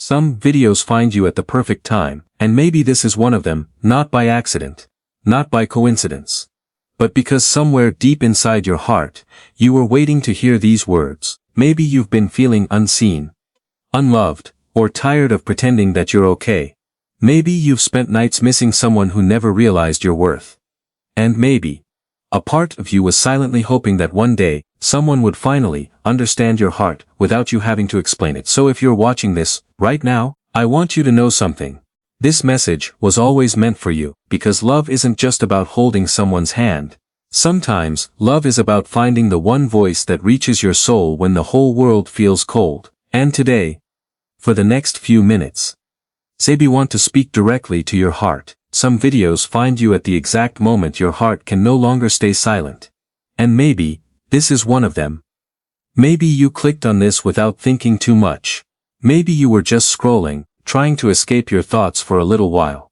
Some videos find you at the perfect time, and maybe this is one of them, not by accident, not by coincidence, but because somewhere deep inside your heart, you were waiting to hear these words. Maybe you've been feeling unseen, unloved, or tired of pretending that you're okay. Maybe you've spent nights missing someone who never realized your worth. And maybe a part of you was silently hoping that one day, someone would finally understand your heart without you having to explain it. So if you're watching this right now, I want you to know something. This message was always meant for you, because love isn't just about holding someone's hand. Sometimes, love is about finding the one voice that reaches your soul when the whole world feels cold. And today, for the next few minutes, Sabi want to speak directly to your heart. Some videos find you at the exact moment your heart can no longer stay silent. And maybe, this is one of them. Maybe you clicked on this without thinking too much. Maybe you were just scrolling, trying to escape your thoughts for a little while.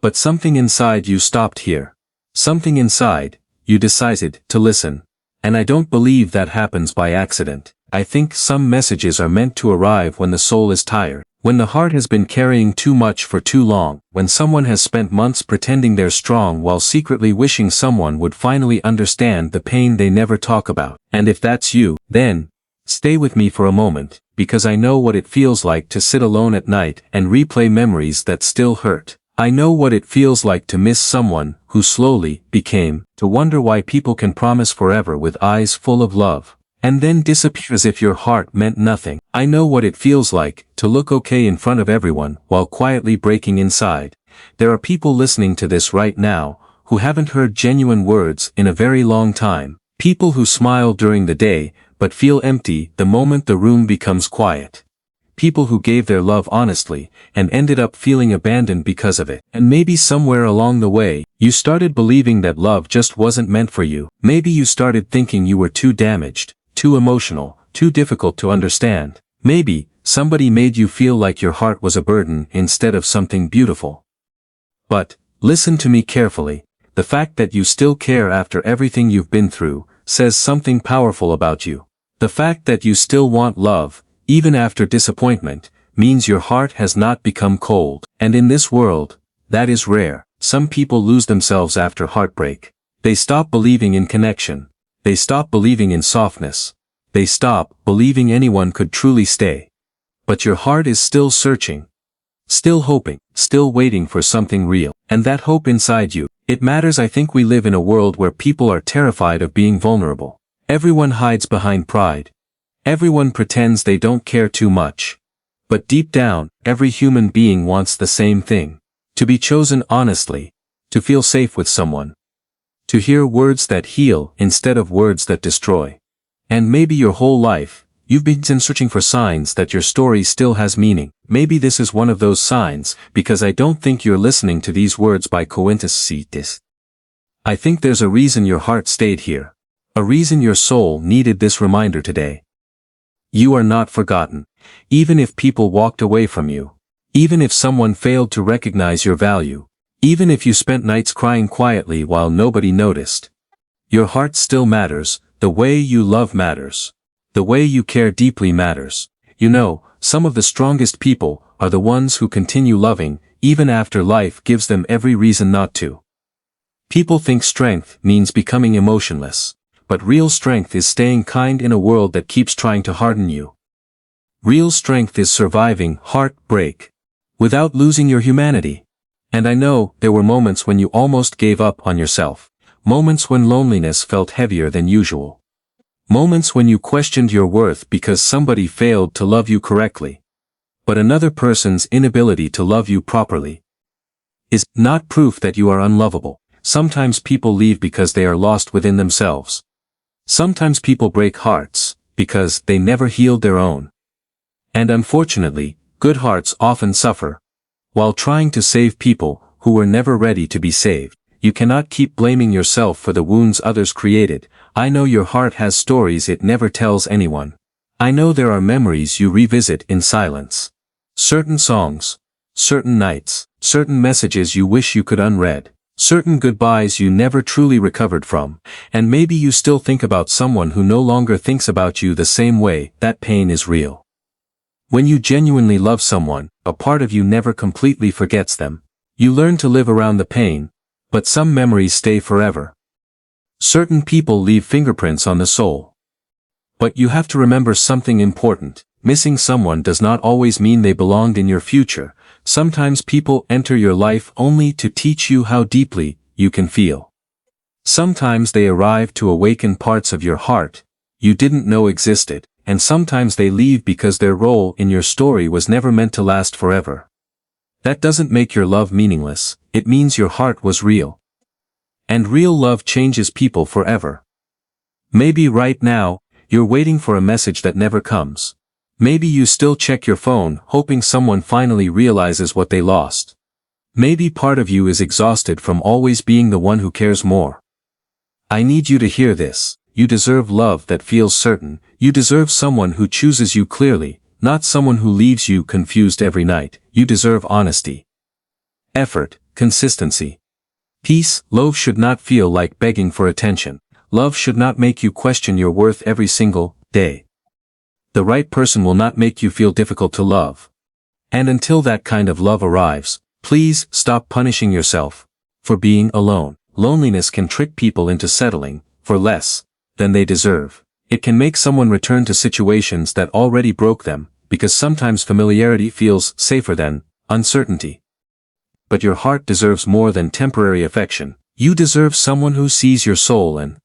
But something inside you stopped here. Something inside, you decided to listen. And I don't believe that happens by accident. I think some messages are meant to arrive when the soul is tired. When the heart has been carrying too much for too long, when someone has spent months pretending they're strong while secretly wishing someone would finally understand the pain they never talk about. And if that's you, then, stay with me for a moment, because I know what it feels like to sit alone at night and replay memories that still hurt. I know what it feels like to miss someone who slowly became, to wonder why people can promise forever with eyes full of love, and then disappear as if your heart meant nothing. I know what it feels like to look okay in front of everyone while quietly breaking inside. There are people listening to this right now who haven't heard genuine words in a very long time. People who smile during the day but feel empty the moment the room becomes quiet. People who gave their love honestly and ended up feeling abandoned because of it. And maybe somewhere along the way, you started believing that love just wasn't meant for you. Maybe you started thinking you were too damaged, too emotional, too difficult to understand. Maybe somebody made you feel like your heart was a burden instead of something beautiful. But, listen to me carefully, the fact that you still care after everything you've been through, says something powerful about you. The fact that you still want love, even after disappointment, means your heart has not become cold. And in this world, that is rare. Some people lose themselves after heartbreak. They stop believing in connection. They stop believing in softness. They stop believing anyone could truly stay. But your heart is still searching, still hoping, still waiting for something real. And that hope inside you, it matters. I think we live in a world where people are terrified of being vulnerable. Everyone hides behind pride. Everyone pretends they don't care too much. But deep down, every human being wants the same thing. To be chosen honestly. To feel safe with someone. To hear words that heal instead of words that destroy. And maybe your whole life, you've been searching for signs that your story still has meaning. Maybe this is one of those signs, because I don't think you're listening to these words by coincidence. I think there's a reason your heart stayed here. A reason your soul needed this reminder today. You are not forgotten. Even if people walked away from you. Even if someone failed to recognize your value. Even if you spent nights crying quietly while nobody noticed. Your heart still matters. The way you love matters. The way you care deeply matters. You know, some of the strongest people are the ones who continue loving, even after life gives them every reason not to. People think strength means becoming emotionless. But real strength is staying kind in a world that keeps trying to harden you. Real strength is surviving heartbreak without losing your humanity. And I know there were moments when you almost gave up on yourself. Moments when loneliness felt heavier than usual. Moments when you questioned your worth because somebody failed to love you correctly. But another person's inability to love you properly is not proof that you are unlovable. Sometimes people leave because they are lost within themselves. Sometimes people break hearts because they never healed their own. And unfortunately, good hearts often suffer while trying to save people who were never ready to be saved. You cannot keep blaming yourself for the wounds others created. I know your heart has stories it never tells anyone. I know there are memories you revisit in silence. Certain songs, certain nights, certain messages you wish you could unread, certain goodbyes you never truly recovered from, and maybe you still think about someone who no longer thinks about you the same way. That pain is real. When you genuinely love someone, a part of you never completely forgets them. You learn to live around the pain, but some memories stay forever. Certain people leave fingerprints on the soul. But you have to remember something important. Missing someone does not always mean they belonged in your future. Sometimes people enter your life only to teach you how deeply you can feel. Sometimes they arrive to awaken parts of your heart you didn't know existed, and sometimes they leave because their role in your story was never meant to last forever. That doesn't make your love meaningless, it means your heart was real. And real love changes people forever. Maybe right now, you're waiting for a message that never comes. Maybe you still check your phone, hoping someone finally realizes what they lost. Maybe part of you is exhausted from always being the one who cares more. I need you to hear this. You deserve love that feels certain. You deserve someone who chooses you clearly, not someone who leaves you confused every night. You deserve honesty, effort, consistency. Peace. Love should not feel like begging for attention. Love should not make you question your worth every single day. The right person will not make you feel difficult to love. And until that kind of love arrives, please stop punishing yourself for being alone. Loneliness can trick people into settling for less than they deserve. It can make someone return to situations that already broke them, because sometimes familiarity feels safer than uncertainty. But your heart deserves more than temporary affection. You deserve someone who sees your soul and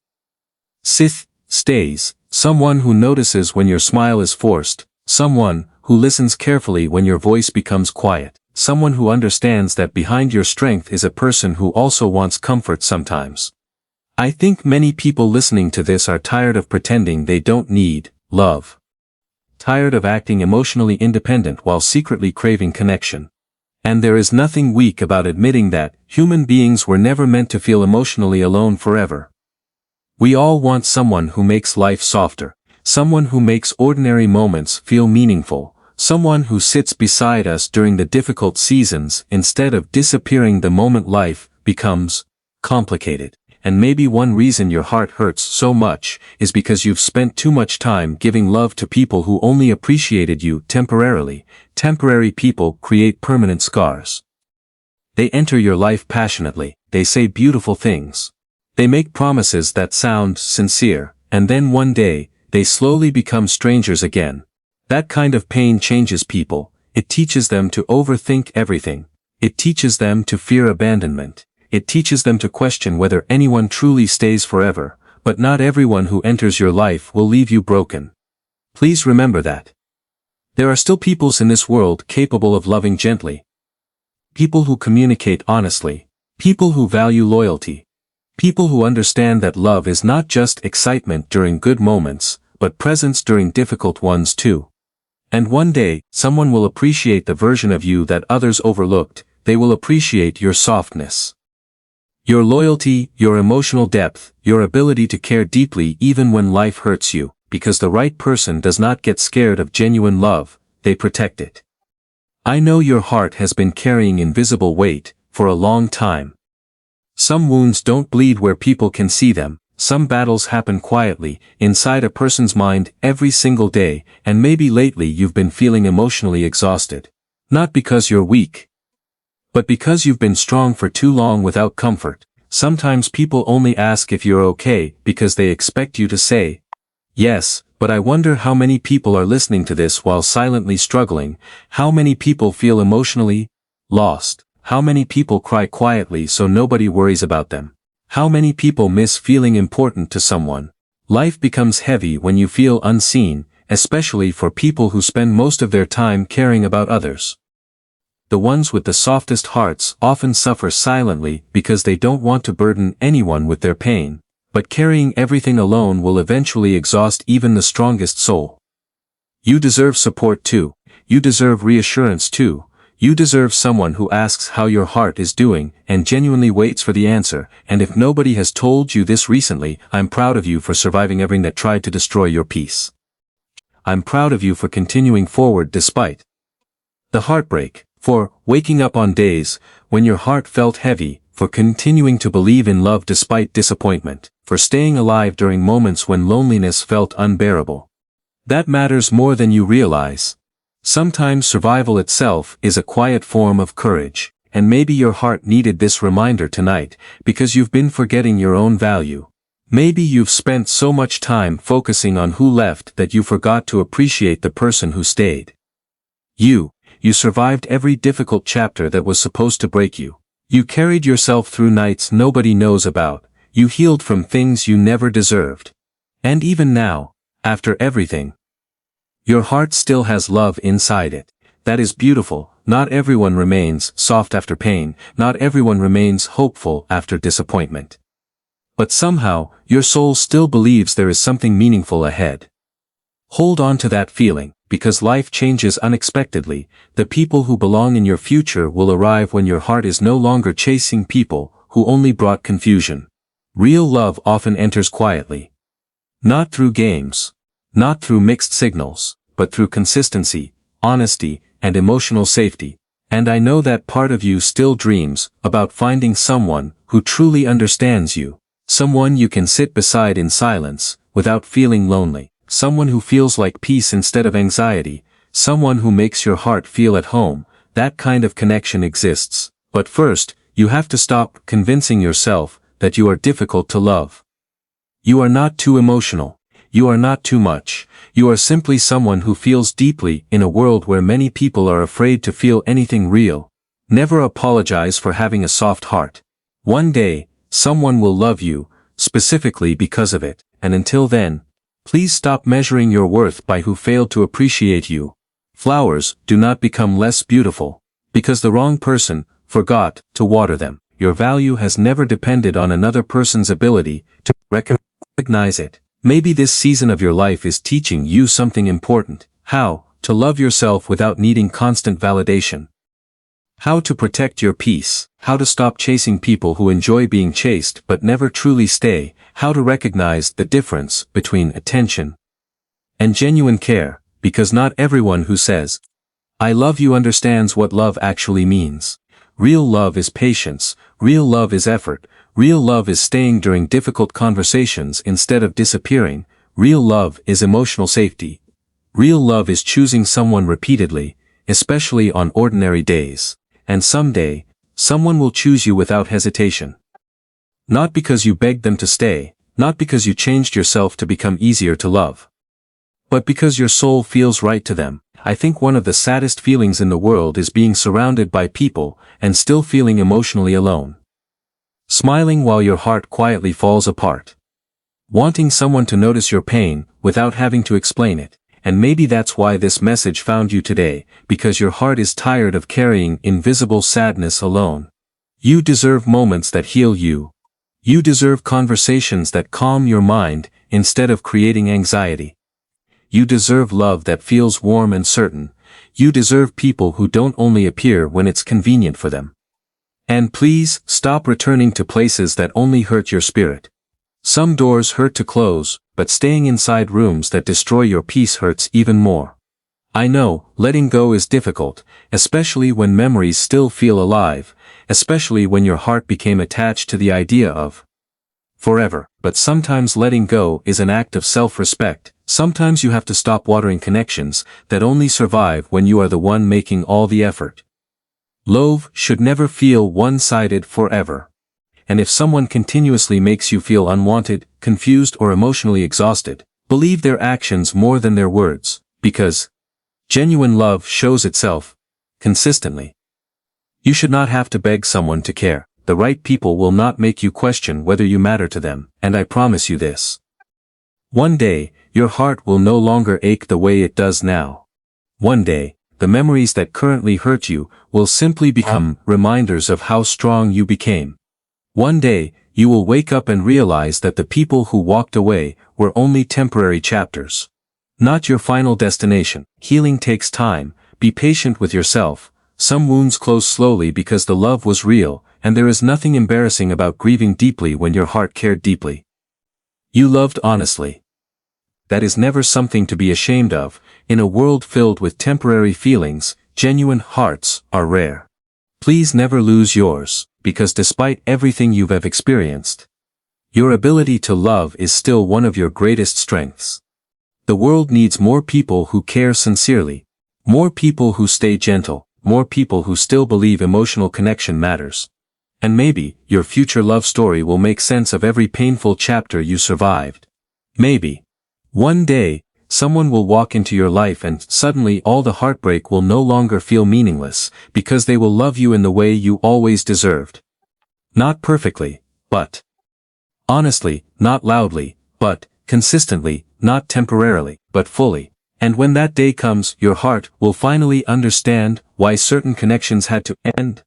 stays, someone who notices when your smile is forced, someone who listens carefully when your voice becomes quiet, someone who understands that behind your strength is a person who also wants comfort sometimes. I think many people listening to this are tired of pretending they don't need love. Tired of acting emotionally independent while secretly craving connection. And there is nothing weak about admitting that human beings were never meant to feel emotionally alone forever. We all want someone who makes life softer, someone who makes ordinary moments feel meaningful, someone who sits beside us during the difficult seasons instead of disappearing the moment life becomes complicated. And maybe one reason your heart hurts so much is because you've spent too much time giving love to people who only appreciated you temporarily. Temporary people create permanent scars. They enter your life passionately, they say beautiful things. They make promises that sound sincere, and then one day, they slowly become strangers again. That kind of pain changes people. It teaches them to overthink everything. It teaches them to fear abandonment. It teaches them to question whether anyone truly stays forever, but not everyone who enters your life will leave you broken. Please remember that. There are still peoples in this world capable of loving gently. People who communicate honestly. People who value loyalty. People who understand that love is not just excitement during good moments, but presence during difficult ones too. And one day, someone will appreciate the version of you that others overlooked. They will appreciate your softness, your loyalty, your emotional depth, your ability to care deeply even when life hurts you, because the right person does not get scared of genuine love, they protect it. I know your heart has been carrying invisible weight for a long time. Some wounds don't bleed where people can see them, some battles happen quietly, inside a person's mind every single day, and maybe lately you've been feeling emotionally exhausted. Not because you're weak, but because you've been strong for too long without comfort. Sometimes people only ask if you're okay because they expect you to say, yes, but I wonder how many people are listening to this while silently struggling, how many people feel emotionally lost, how many people cry quietly so nobody worries about them, how many people miss feeling important to someone. Life becomes heavy when you feel unseen, especially for people who spend most of their time caring about others. The ones with the softest hearts often suffer silently because they don't want to burden anyone with their pain, but carrying everything alone will eventually exhaust even the strongest soul. You deserve support too. You deserve reassurance too. You deserve someone who asks how your heart is doing and genuinely waits for the answer. And if nobody has told you this recently, I'm proud of you for surviving everything that tried to destroy your peace. I'm proud of you for continuing forward despite the heartbreak, for waking up on days when your heart felt heavy, for continuing to believe in love despite disappointment, for staying alive during moments when loneliness felt unbearable. That matters more than you realize. Sometimes survival itself is a quiet form of courage, and maybe your heart needed this reminder tonight, because you've been forgetting your own value. Maybe you've spent so much time focusing on who left that you forgot to appreciate the person who stayed. You survived every difficult chapter that was supposed to break you. You carried yourself through nights nobody knows about. You healed from things you never deserved. And even now, after everything, your heart still has love inside it. That is beautiful. Not everyone remains soft after pain. Not everyone remains hopeful after disappointment. But somehow, your soul still believes there is something meaningful ahead. Hold on to that feeling, because life changes unexpectedly. The people who belong in your future will arrive when your heart is no longer chasing people who only brought confusion. Real love often enters quietly. Not through games. Not through mixed signals, but through consistency, honesty, and emotional safety. And I know that part of you still dreams about finding someone who truly understands you. Someone you can sit beside in silence, without feeling lonely. Someone who feels like peace instead of anxiety. Someone who makes your heart feel at home. That kind of connection exists. But first, you have to stop convincing yourself that you are difficult to love. You are not too emotional. You are not too much. You are simply someone who feels deeply in a world where many people are afraid to feel anything real. Never apologize for having a soft heart. One day, someone will love you, specifically because of it, and until then, please stop measuring your worth by who failed to appreciate you. Flowers do not become less beautiful because the wrong person forgot to water them. Your value has never depended on another person's ability to recognize it. Maybe this season of your life is teaching you something important. How to love yourself without needing constant validation. How to protect your peace. How to stop chasing people who enjoy being chased but never truly stay. How to recognize the difference between attention and genuine care, because not everyone who says, "I love you" understands what love actually means. Real love is patience. Real love is effort. Real love is staying during difficult conversations instead of disappearing. Real love is emotional safety. Real love is choosing someone repeatedly, especially on ordinary days. And someday, someone will choose you without hesitation. Not because you begged them to stay, not because you changed yourself to become easier to love, but because your soul feels right to them. I think one of the saddest feelings in the world is being surrounded by people and still feeling emotionally alone. Smiling while your heart quietly falls apart. Wanting someone to notice your pain without having to explain it. And maybe that's why this message found you today, because your heart is tired of carrying invisible sadness alone. You deserve moments that heal you. You deserve conversations that calm your mind instead of creating anxiety. You deserve love that feels warm and certain. You deserve people who don't only appear when it's convenient for them. And please, stop returning to places that only hurt your spirit. Some doors hurt to close, but staying inside rooms that destroy your peace hurts even more. I know, letting go is difficult, especially when memories still feel alive, especially when your heart became attached to the idea of forever. But sometimes letting go is an act of self-respect. Sometimes you have to stop watering connections that only survive when you are the one making all the effort. Love should never feel one-sided forever. And if someone continuously makes you feel unwanted, confused, or emotionally exhausted, believe their actions more than their words, because genuine love shows itself consistently. You should not have to beg someone to care. The right people will not make you question whether you matter to them, and I promise you this. One day, your heart will no longer ache the way it does now. One day, the memories that currently hurt you will simply become reminders of how strong you became. One day, you will wake up and realize that the people who walked away were only temporary chapters. Not your final destination. Healing takes time. Be patient with yourself. Some wounds close slowly because the love was real, and there is nothing embarrassing about grieving deeply when your heart cared deeply. You loved honestly. That is never something to be ashamed of. In a world filled with temporary feelings, genuine hearts are rare. Please never lose yours, because despite everything you have experienced, your ability to love is still one of your greatest strengths. The world needs more people who care sincerely. More people who stay gentle, more people who still believe emotional connection matters. And maybe, your future love story will make sense of every painful chapter you survived. Maybe. One day, someone will walk into your life and suddenly all the heartbreak will no longer feel meaningless, because they will love you in the way you always deserved. Not perfectly, but honestly, not loudly, but consistently, not temporarily, but fully. And when that day comes, your heart will finally understand why certain connections had to end.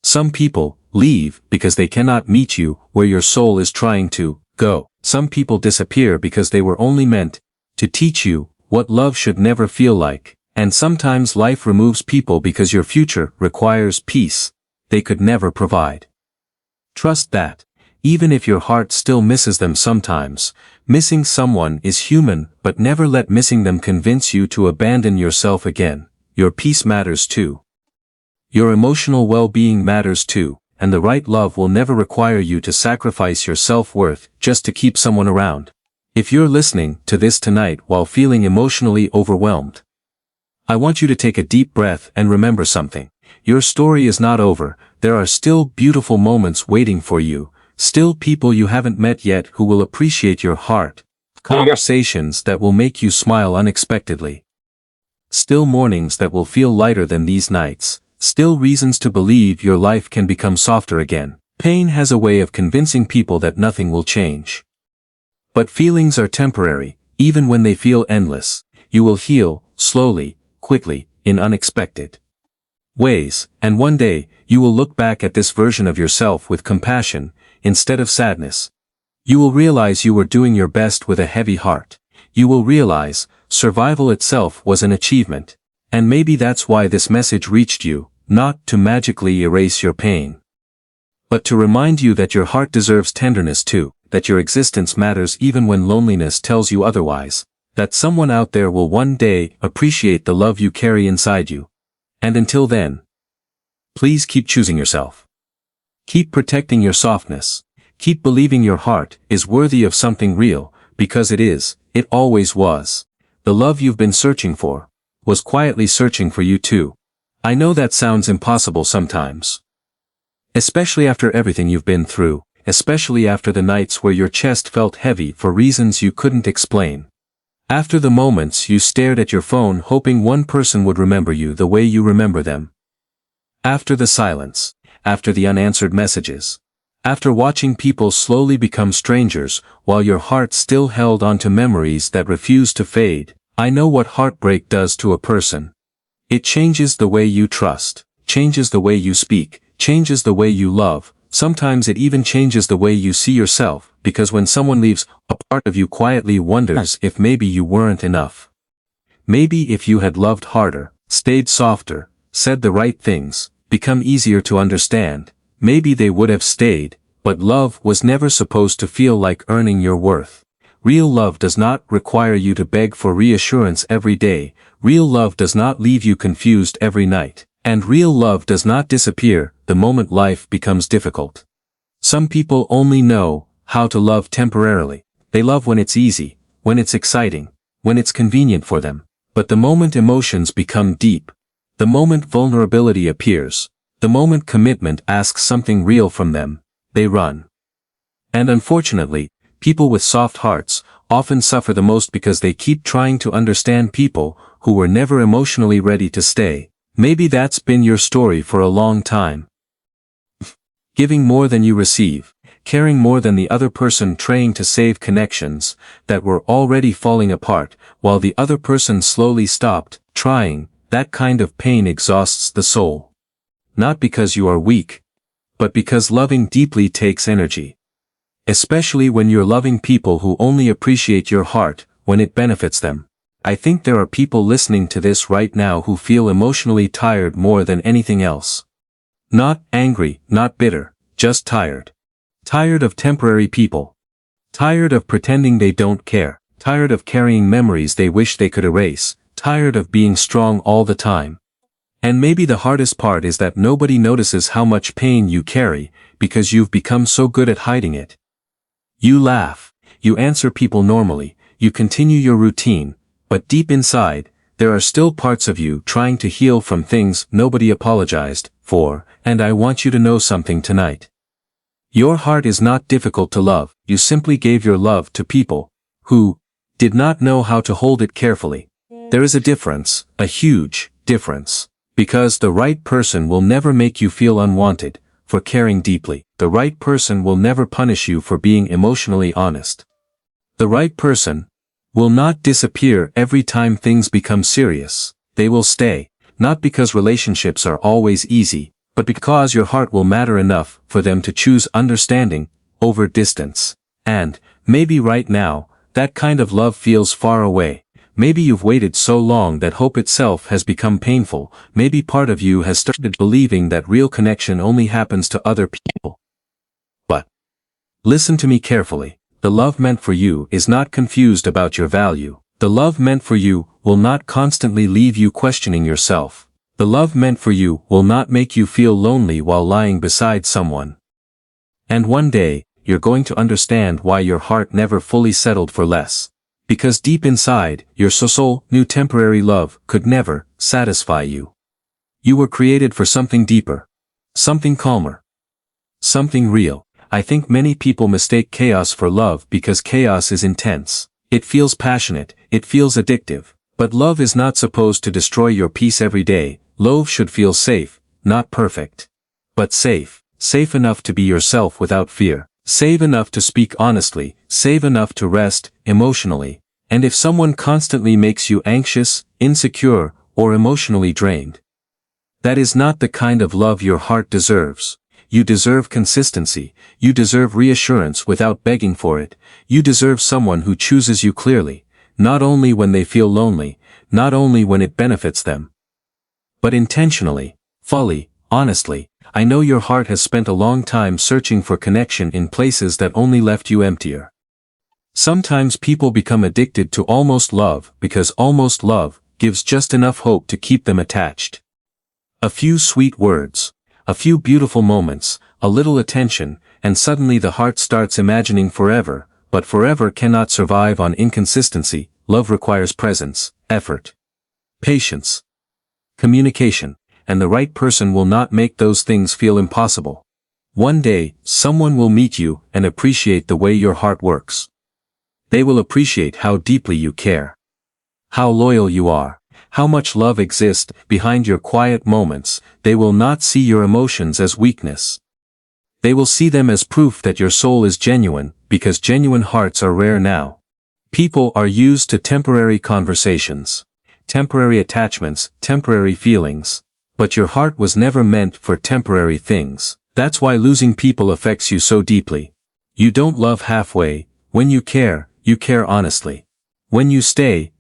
Some people leave because they cannot meet you where your soul is trying to go. Some people disappear because they were only meant to teach you what love should never feel like. And sometimes life removes people because your future requires peace they could never provide. Trust that. Even if your heart still misses them sometimes, missing someone is human, but never let missing them convince you to abandon yourself again. Your peace matters too. Your emotional well-being matters too, and the right love will never require you to sacrifice your self-worth just to keep someone around. If you're listening to this tonight while feeling emotionally overwhelmed, I want you to take a deep breath and remember something. Your story is not over. There are still beautiful moments waiting for you, still people you haven't met yet who will appreciate your heart, conversations that will make you smile unexpectedly, still mornings that will feel lighter than these nights, still reasons to believe your life can become softer again. Pain has a way of convincing people that nothing will change. But feelings are temporary, even when they feel endless. You will heal, slowly, quickly, in unexpected ways, and one day, you will look back at this version of yourself with compassion, instead of sadness. You will realize you were doing your best with a heavy heart. You will realize, survival itself was an achievement. And maybe that's why this message reached you, not to magically erase your pain, but to remind you that your heart deserves tenderness too, that your existence matters even when loneliness tells you otherwise, that someone out there will one day appreciate the love you carry inside you. And until then, please keep choosing yourself. Keep protecting your softness. Keep believing your heart is worthy of something real, because it is, it always was. The love you've been searching for was quietly searching for you too. I know that sounds impossible sometimes. Especially after everything you've been through, especially after the nights where your chest felt heavy for reasons you couldn't explain. After the moments you stared at your phone hoping one person would remember you the way you remember them. After the silence. After the unanswered messages. After watching people slowly become strangers while your heart still held onto memories that refused to fade. I know what heartbreak does to a person. It changes the way you trust, changes the way you speak, changes the way you love. Sometimes it even changes the way you see yourself, because when someone leaves, a part of you quietly wonders if maybe you weren't enough. Maybe if you had loved harder, stayed softer, said the right things, become easier to understand, maybe they would have stayed. But love was never supposed to feel like earning your worth. Real love does not require you to beg for reassurance every day. Real love does not leave you confused every night. And real love does not disappear the moment life becomes difficult. Some people only know how to love temporarily. They love when it's easy, when it's exciting, when it's convenient for them. But the moment emotions become deep, the moment vulnerability appears, the moment commitment asks something real from them, they run. And unfortunately, people with soft hearts often suffer the most because they keep trying to understand people who were never emotionally ready to stay. Maybe that's been your story for a long time. Giving more than you receive, caring more than the other person, trying to save connections that were already falling apart, while the other person slowly stopped trying. That kind of pain exhausts the soul. Not because you are weak, but because loving deeply takes energy. Especially when you're loving people who only appreciate your heart when it benefits them. I think there are people listening to this right now who feel emotionally tired more than anything else. Not angry, not bitter, just tired. Tired of temporary people. Tired of pretending they don't care. Tired of carrying memories they wish they could erase. Tired of being strong all the time. And maybe the hardest part is that nobody notices how much pain you carry, because you've become so good at hiding it. You laugh, you answer people normally, you continue your routine, but deep inside, there are still parts of you trying to heal from things nobody apologized for, and I want you to know something tonight. Your heart is not difficult to love, you simply gave your love to people who did not know how to hold it carefully. There is a difference, a huge difference. Because the right person will never make you feel unwanted for caring deeply. The right person will never punish you for being emotionally honest. The right person will not disappear every time things become serious. They will stay, not because relationships are always easy, but because your heart will matter enough for them to choose understanding over distance. And, maybe right now, that kind of love feels far away. Maybe you've waited so long that hope itself has become painful. Maybe part of you has started believing that real connection only happens to other people. But listen to me carefully. The love meant for you is not confused about your value. The love meant for you will not constantly leave you questioning yourself. The love meant for you will not make you feel lonely while lying beside someone. And one day, you're going to understand why your heart never fully settled for less. Because deep inside, your soul knew temporary love could never satisfy you. You were created for something deeper. Something calmer. Something real. I think many people mistake chaos for love because chaos is intense. It feels passionate, it feels addictive. But love is not supposed to destroy your peace every day. Love should feel safe, not perfect. But safe. Safe enough to be yourself without fear. Safe enough to speak honestly, safe enough to rest emotionally. And if someone constantly makes you anxious, insecure, or emotionally drained, that is not the kind of love your heart deserves. You deserve consistency, you deserve reassurance without begging for it, you deserve someone who chooses you clearly, not only when they feel lonely, not only when it benefits them, but intentionally, fully, honestly. I know your heart has spent a long time searching for connection in places that only left you emptier. Sometimes people become addicted to almost love because almost love gives just enough hope to keep them attached. A few sweet words, a few beautiful moments, a little attention, and suddenly the heart starts imagining forever, but forever cannot survive on inconsistency. Love requires presence, effort, patience, communication. And the right person will not make those things feel impossible. One day, someone will meet you and appreciate the way your heart works. They will appreciate how deeply you care, how loyal you are, how much love exists behind your quiet moments. They will not see your emotions as weakness. They will see them as proof that your soul is genuine, because genuine hearts are rare now. People are used to temporary conversations, temporary attachments, temporary feelings. But your heart was never meant for temporary things. That's why losing people affects you so deeply. You don't love halfway. When you care honestly. When you stay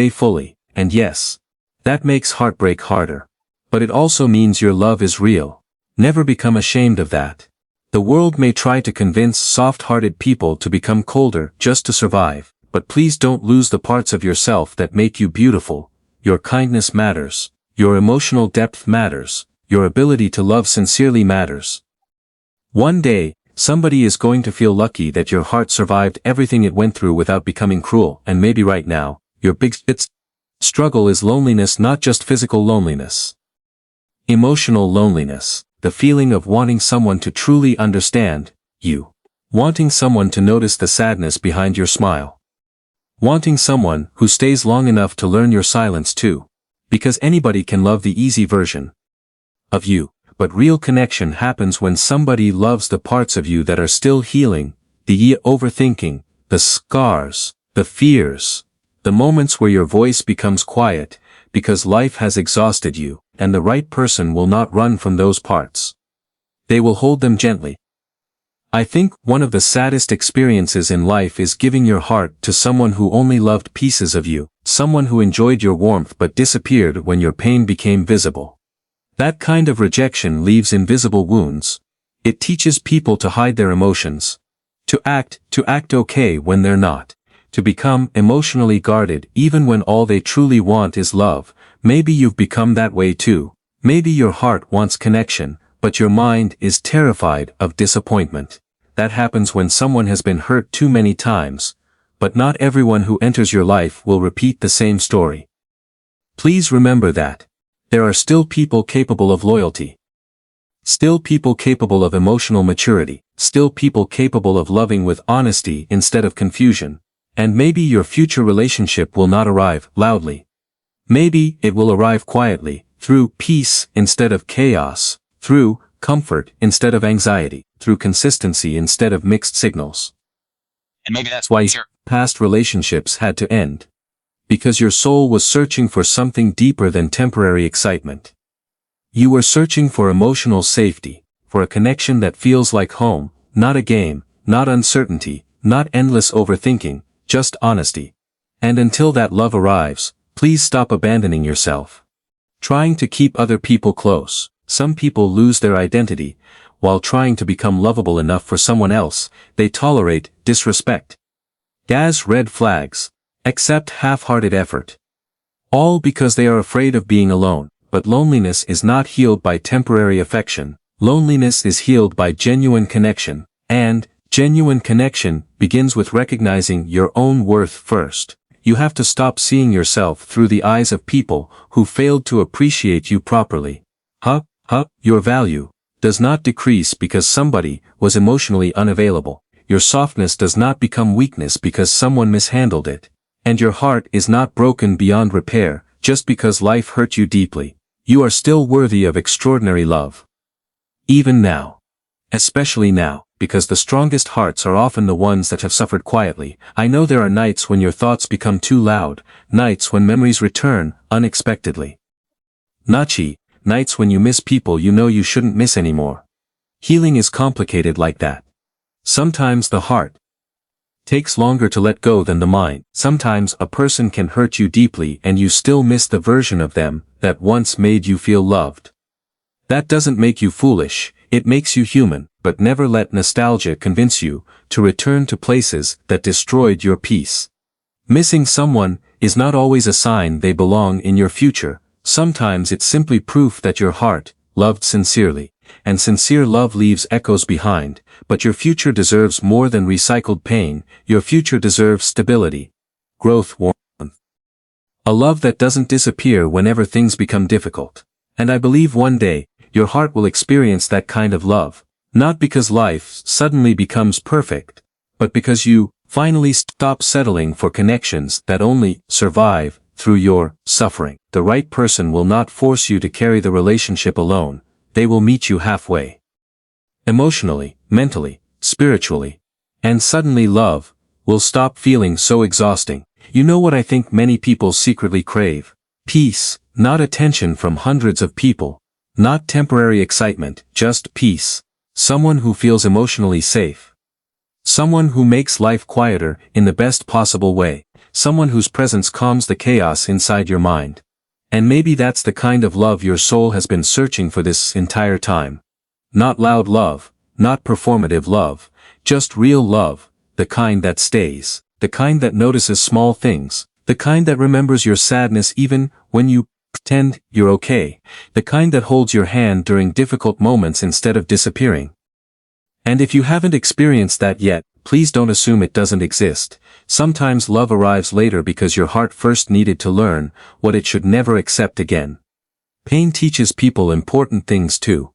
fully. And yes, that makes heartbreak harder. But it also means your love is real. Never become ashamed of that. The world may try to convince soft-hearted people to become colder just to survive, but please don't lose the parts of yourself that make you beautiful. Your kindness matters. Your emotional depth matters. Your ability to love sincerely matters. One day, somebody is going to feel lucky that your heart survived everything it went through without becoming cruel, and maybe right now, your biggest struggle is loneliness, not just physical loneliness. Emotional loneliness, the feeling of wanting someone to truly understand you. Wanting someone to notice the sadness behind your smile. Wanting someone who stays long enough to learn your silence too. Because anybody can love the easy version of you, but real connection happens when somebody loves the parts of you that are still healing, the overthinking, the scars, the fears, the moments where your voice becomes quiet, because life has exhausted you, and the right person will not run from those parts. They will hold them gently. I think one of the saddest experiences in life is giving your heart to someone who only loved pieces of you, someone who enjoyed your warmth but disappeared when your pain became visible. That kind of rejection leaves invisible wounds. It teaches people to hide their emotions, to act okay when they're not, to become emotionally guarded even when all they truly want is love. Maybe you've become that way too. Maybe your heart wants connection, but your mind is terrified of disappointment. That happens when someone has been hurt too many times, but not everyone who enters your life will repeat the same story. Please remember that. There are still people capable of loyalty. Still people capable of emotional maturity. Still people capable of loving with honesty instead of confusion. And maybe your future relationship will not arrive loudly. Maybe it will arrive quietly, through peace instead of chaos, through comfort instead of anxiety, through consistency instead of mixed signals. And maybe that's why your past relationships had to end. Because your soul was searching for something deeper than temporary excitement. You were searching for emotional safety, for a connection that feels like home, not a game, not uncertainty, not endless overthinking, just honesty. And until that love arrives, please stop abandoning yourself. Trying to keep other people close. Some people lose their identity. While trying to become lovable enough for someone else, they tolerate disrespect. Red flags. Accept half-hearted effort. All because they are afraid of being alone. But loneliness is not healed by temporary affection. Loneliness is healed by genuine connection. And genuine connection begins with recognizing your own worth first. You have to stop seeing yourself through the eyes of people who failed to appreciate you properly. Your value does not decrease because somebody was emotionally unavailable. Your softness does not become weakness because someone mishandled it. And your heart is not broken beyond repair just because life hurt you deeply. You are still worthy of extraordinary love. Even now. Especially now, because the strongest hearts are often the ones that have suffered quietly. I know there are nights when your thoughts become too loud, nights when memories return unexpectedly. Nights when you miss people you know you shouldn't miss anymore. Healing is complicated like that. Sometimes the heart takes longer to let go than the mind. Sometimes a person can hurt you deeply and you still miss the version of them that once made you feel loved. That doesn't make you foolish, it makes you human, but never let nostalgia convince you to return to places that destroyed your peace. Missing someone is not always a sign they belong in your future. Sometimes it's simply proof that your heart loved sincerely, and sincere love leaves echoes behind, but your future deserves more than recycled pain. Your future deserves stability, growth, warmth. A love that doesn't disappear whenever things become difficult. And I believe one day, your heart will experience that kind of love, not because life suddenly becomes perfect, but because you finally stop settling for connections that only survive through your suffering. The right person will not force you to carry the relationship alone, they will meet you halfway. Emotionally, mentally, spiritually. And suddenly love will stop feeling so exhausting. You know what I think many people secretly crave? Peace, not attention from hundreds of people. Not temporary excitement, just peace. Someone who feels emotionally safe. Someone who makes life quieter in the best possible way. Someone whose presence calms the chaos inside your mind. And maybe that's the kind of love your soul has been searching for this entire time. Not loud love, not performative love, just real love, the kind that stays, the kind that notices small things, the kind that remembers your sadness even when you pretend you're okay, the kind that holds your hand during difficult moments instead of disappearing. And if you haven't experienced that yet, please don't assume it doesn't exist. Sometimes love arrives later because your heart first needed to learn what it should never accept again. Pain teaches people important things too.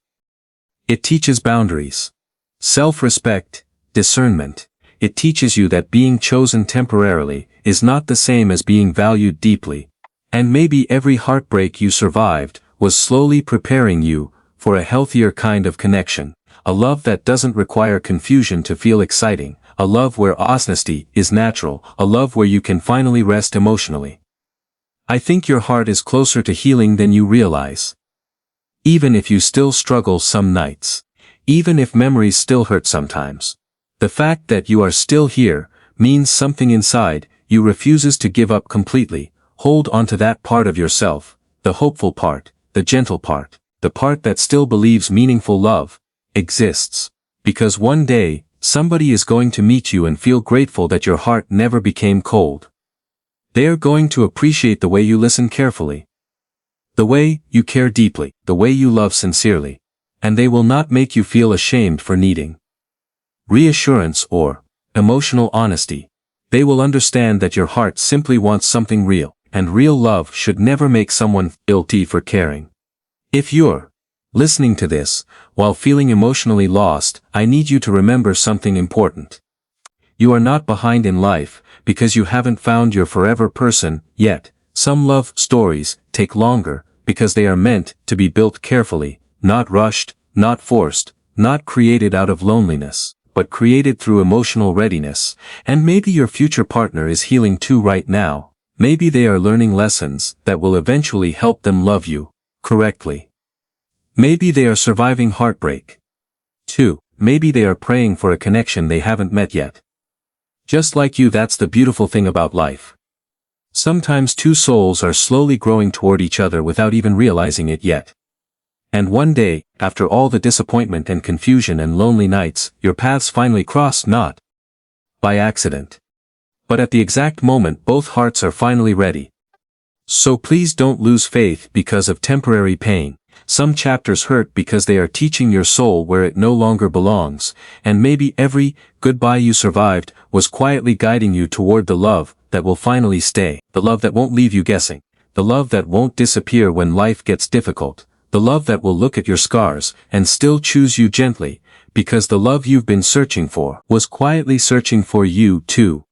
It teaches boundaries, self-respect, discernment. It teaches you that being chosen temporarily is not the same as being valued deeply. And maybe every heartbreak you survived was slowly preparing you for a healthier kind of connection. A love that doesn't require confusion to feel exciting. A love where honesty is natural. A love where you can finally rest emotionally. I think your heart is closer to healing than you realize. Even if you still struggle some nights. Even if memories still hurt sometimes. The fact that you are still here means something inside you refuses to give up completely. Hold on to that part of yourself, the hopeful part, the gentle part, the part that still believes meaningful love exists. Because one day, somebody is going to meet you and feel grateful that your heart never became cold. They are going to appreciate the way you listen carefully. The way you care deeply, the way you love sincerely. And they will not make you feel ashamed for needing reassurance or emotional honesty. They will understand that your heart simply wants something real. and real love should never make someone feel guilty for caring. If you're listening to this, while feeling emotionally lost, I need you to remember something important. You are not behind in life, because you haven't found your forever person yet. Some love stories take longer, because they are meant to be built carefully, not rushed, not forced, not created out of loneliness, but created through emotional readiness. And maybe your future partner is healing too right now. Maybe they are learning lessons that will eventually help them love you correctly. Maybe they are surviving heartbreak. 2. Maybe they are praying for a connection they haven't met yet. Just like you, that's the beautiful thing about life. Sometimes two souls are slowly growing toward each other without even realizing it yet. And one day, after all the disappointment and confusion and lonely nights, your paths finally cross, not by accident, but at the exact moment both hearts are finally ready. So please don't lose faith because of temporary pain. Some chapters hurt because they are teaching your soul where it no longer belongs, and maybe every goodbye you survived was quietly guiding you toward the love that will finally stay, the love that won't leave you guessing, the love that won't disappear when life gets difficult, the love that will look at your scars and still choose you gently, because the love you've been searching for was quietly searching for you too.